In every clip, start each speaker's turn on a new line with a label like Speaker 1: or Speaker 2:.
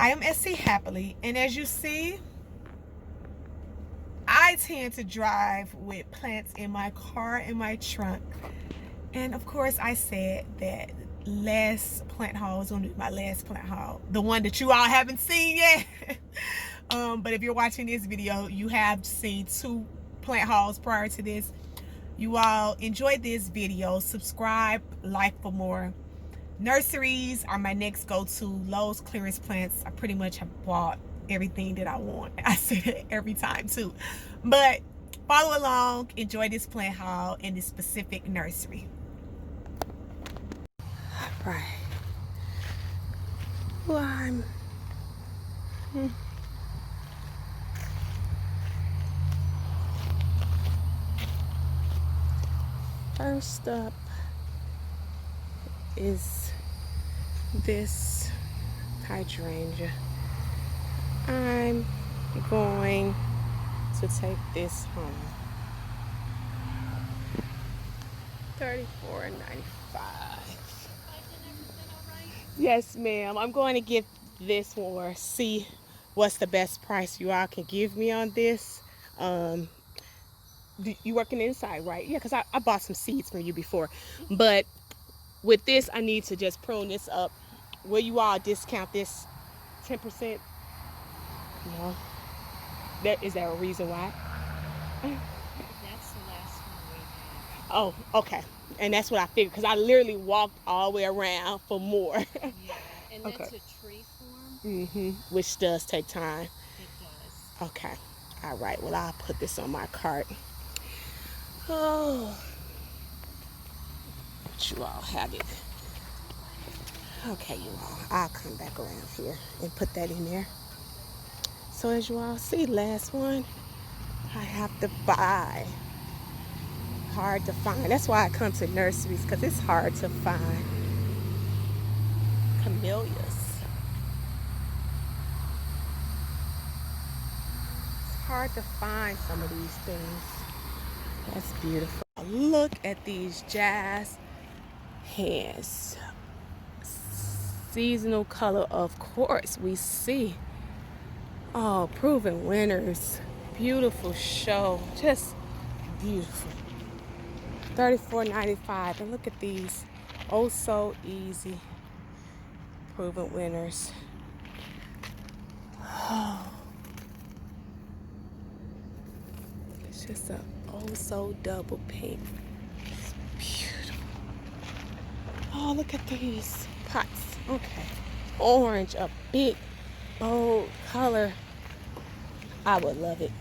Speaker 1: I am SC Happily, and as you see, I tend to drive with plants in my car, in my trunk. And of course, I said that last plant haul is going to be my last plant haul, the one that you all haven't seen yet. But if you're watching this video, you have seen 2 plant hauls prior to this. You all enjoyed this video. Subscribe, like for more. Nurseries are my next go-to. Lowe's clearance plants. I pretty much have bought everything that I want. I say that every time too. But follow along, enjoy this plant haul in this specific nursery. Right. Well, first up is this hydrangea. I'm going to take this home. $34.95. Yes, ma'am. I'm going to get this one, see what's the best price you all can give me on this. You working inside, right? Yeah, because I bought some seeds from you before. But with this, I need to just prune this up. Will you all discount this 10%? No. Is there a reason why?
Speaker 2: That's the last one we had.
Speaker 1: Oh, okay. And that's what I figured, because I literally walked all the way around for more.
Speaker 2: Yeah, and that's
Speaker 1: Okay.
Speaker 2: a tree form.
Speaker 1: Which does take time.
Speaker 2: It does.
Speaker 1: Okay. All right. Well, I'll put this on my cart. Oh. But you all have it. Okay, you all. I'll come back around here and put that in there. So as you all see, last one I have to buy. Hard to find. That's why I come to nurseries, because it's hard to find camellias. It's hard to find some of these things. That's beautiful. Look at these jazz hands. Seasonal color, of course, we see. Oh, proven winners. Beautiful show. Just beautiful. $34.95. And look at these. Oh, so easy. Proven winners. Oh. It's just a oh so double pink. It's beautiful. Oh, look at these pots. Okay. Orange, a big, bold color. I would love it.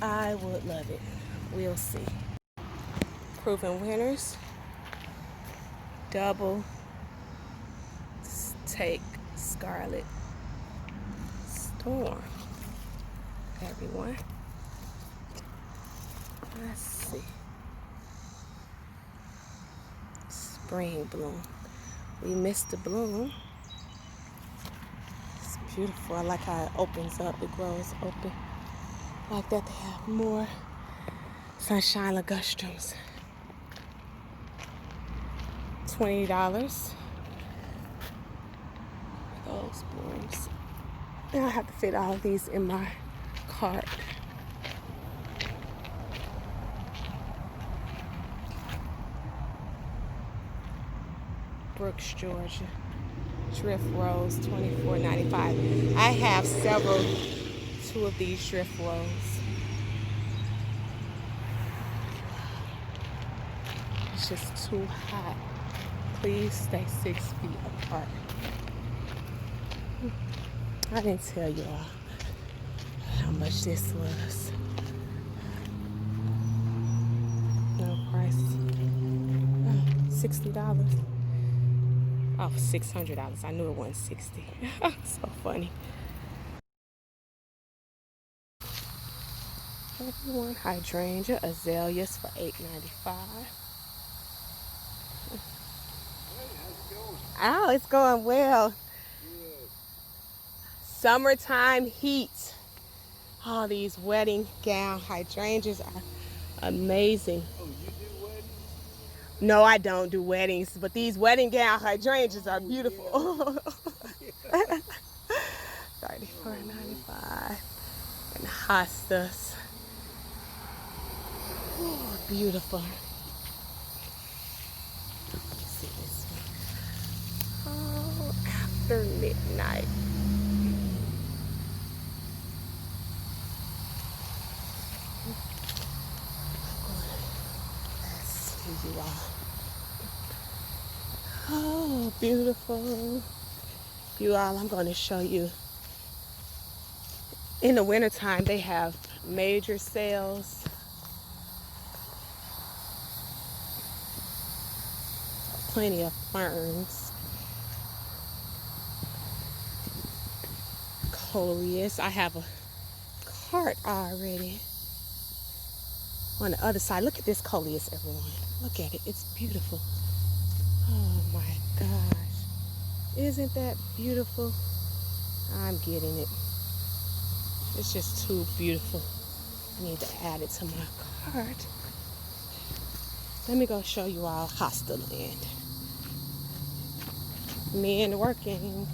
Speaker 1: I would love it. We'll see. Proven winners. Double take Scarlet Storm. Everyone. Let's see. Spring bloom. We missed the bloom. It's beautiful. I like how it opens up. It grows open. I like that they have more sunshine ligustrums. $20. Those blooms. And I have to fit all of these in my cart. Brooks, Georgia. Drift rose, $24.95. I have several, 2 of these drift rose. It's just too hot. Please stay 6 feet apart. I didn't tell y'all how much this was. No price. $60. Oh, $600. I knew it wasn't 60. So funny. Everyone, hydrangea, azaleas for $8.95. Oh, it's going well. Good. Summertime heat. All these wedding gown hydrangeas are amazing.
Speaker 3: Oh, you do weddings?
Speaker 1: No, I don't do weddings, but these wedding gown hydrangeas are beautiful. $34.95. hostas. Oh, beautiful. Let me see this one. Oh, after midnight. Let's see you all. Oh, beautiful. You all, I'm going to show you. In the wintertime, they have major sales. Plenty of ferns. Coleus. I have a cart already. On the other side, look at this coleus, everyone. Look at it. It's beautiful. Oh my gosh. Isn't that beautiful? I'm getting it. It's just too beautiful. I need to add it to my cart. Let me go show you all hosta land. Men working.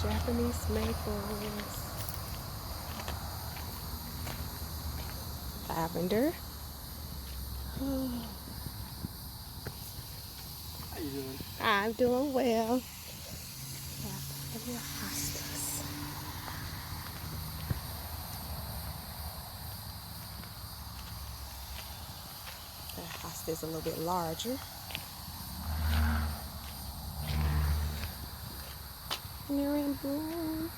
Speaker 1: Japanese maples. Lavender. Oh.
Speaker 3: How you doing?
Speaker 1: I'm doing well. Plenty of hostas. That hosta is a little bit larger. Marion bloom.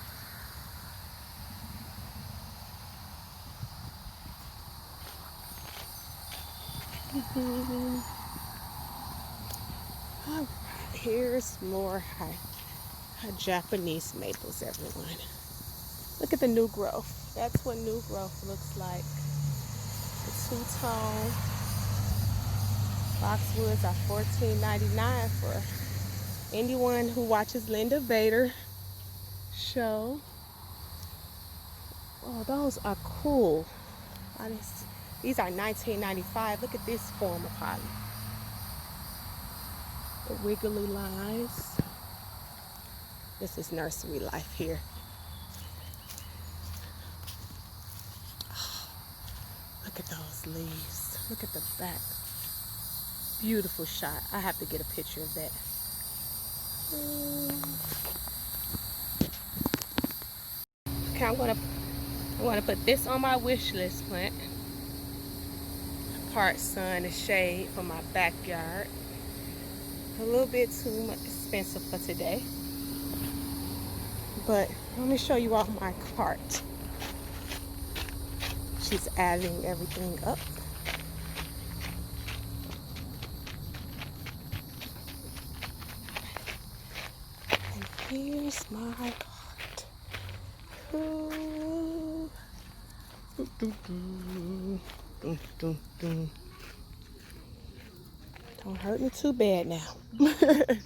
Speaker 1: All right, here's more Japanese maples, everyone. Look at the new growth. That's what new growth looks like. The two-tone boxwoods are $14.99 for anyone who watches Linda Vader show. Oh, those are cool. These are $19.95. Look at this form of holly. The wiggly lines. This is nursery life here. Oh, look at those leaves. Look at the back. Beautiful shot. I have to get a picture of that. Okay, I want to put this on my wish list plant. Part sun and shade for my backyard. A little bit too much expensive for today. But let me show you all my cart. She's adding everything up. And here's my cart. Ooh. Don't hurt me too bad now. Look at that.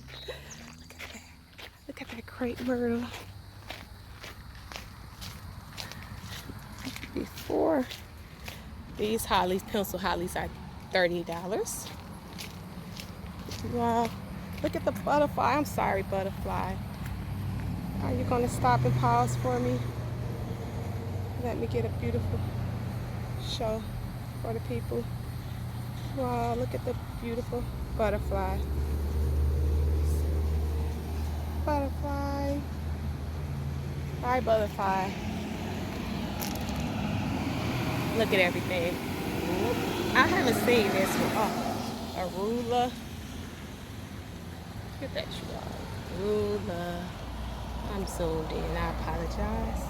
Speaker 1: Look at that crepe myrtle. Before, these hollies, pencil hollies, are $30. Wow. Look at the butterfly. I'm sorry, butterfly. Are you going to stop and pause for me? Let me get a beautiful show for the people. Wow, look at the beautiful butterfly. Butterfly. Hi, butterfly. Look at everything. I haven't seen this one. Oh, a ruler. Look at that, you all. Ruler. I'm zoomed in. I apologize.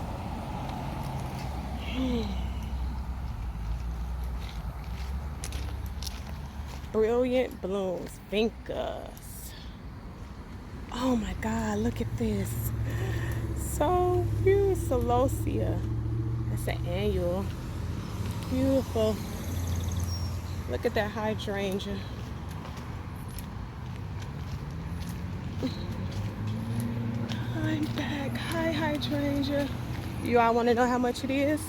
Speaker 1: Brilliant blooms, vincas. Oh my God, look at this. So beautiful, celosia. That's an annual. Beautiful. Look at that hydrangea. I'm back. Hi, hydrangea. You all want to know how much it is?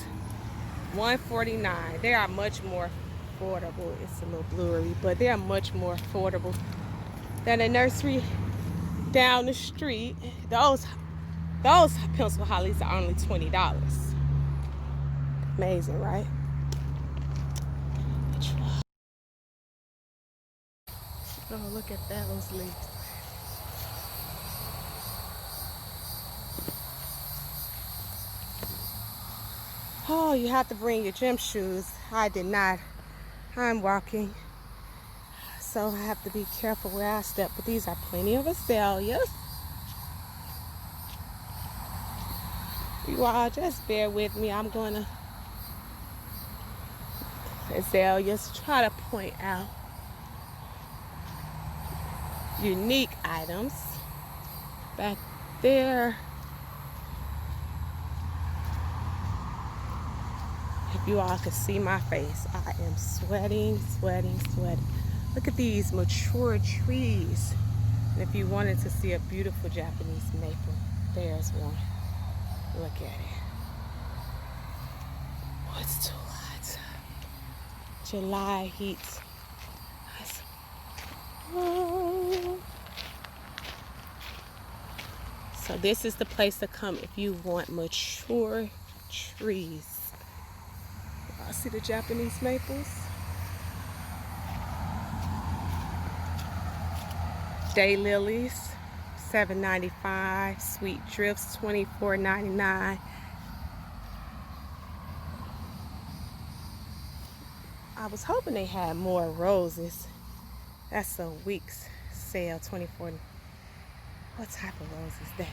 Speaker 1: $149. There are much more affordable. It's a little blurry, but they are much more affordable than a nursery down the street. Those pencil hollies are only $20. Amazing, right? Oh, look at that, those leaves. Oh, you have to bring your gym shoes. I did not. I'm walking, so I have to be careful where I step. But these are plenty of azaleas. You all just bear with me. I'm gonna azaleas, try to point out unique items. Back there, if you all could see my face, I am sweating. Look at these mature trees. And if you wanted to see a beautiful Japanese maple, there's one. Look at it. Oh, it's too hot. July heat. Oh. So this is the place to come if you want mature trees. I see the Japanese maples. Daylilies, $7.95. Sweet drifts, $24.99. I was hoping they had more roses. That's a week's sale, $24. What type of rose is that?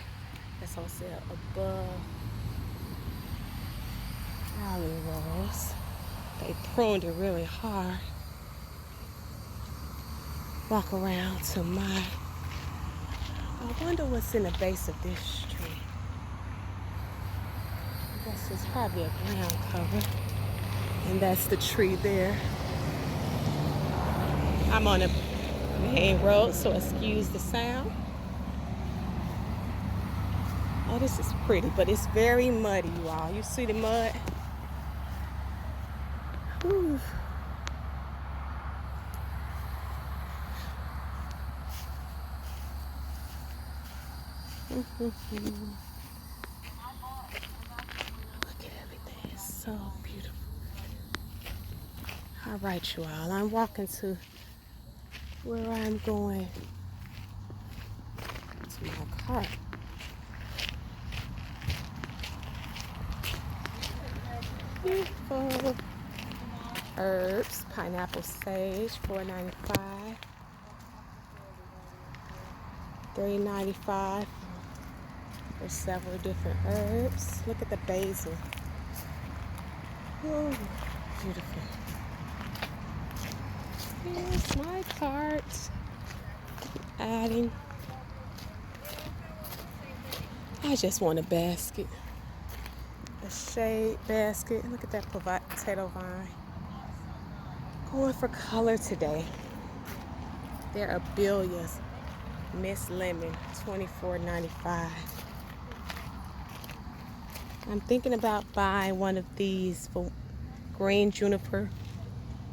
Speaker 1: That's on sale above. Alley rose. They pruned it really hard. Walk around to my. I wonder what's in the base of this tree. I guess it's probably a ground cover. And that's the tree there. I'm on a main road, so excuse the sound. Oh, this is pretty, but it's very muddy, you all. You see the mud? Whew. Look at everything. It's so beautiful. All right, you all. I'm walking to where I'm going. To my car. Beautiful. Herbs, pineapple sage, $4.95. $3.95 for several different herbs. Look at the basil. Oh, beautiful. Here's my cart. Adding. I just want a basket. A shade basket. Look at that potato vine. Going for color today. There are billions. Miss Lemon, $24.95. I'm thinking about buying one of these for green juniper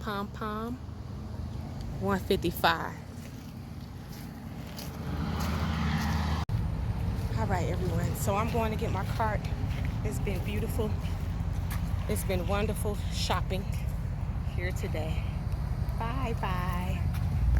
Speaker 1: pom-pom, $155. All right, everyone. So I'm going to get my cart. It's been beautiful. It's been wonderful shopping here today. Bye-bye.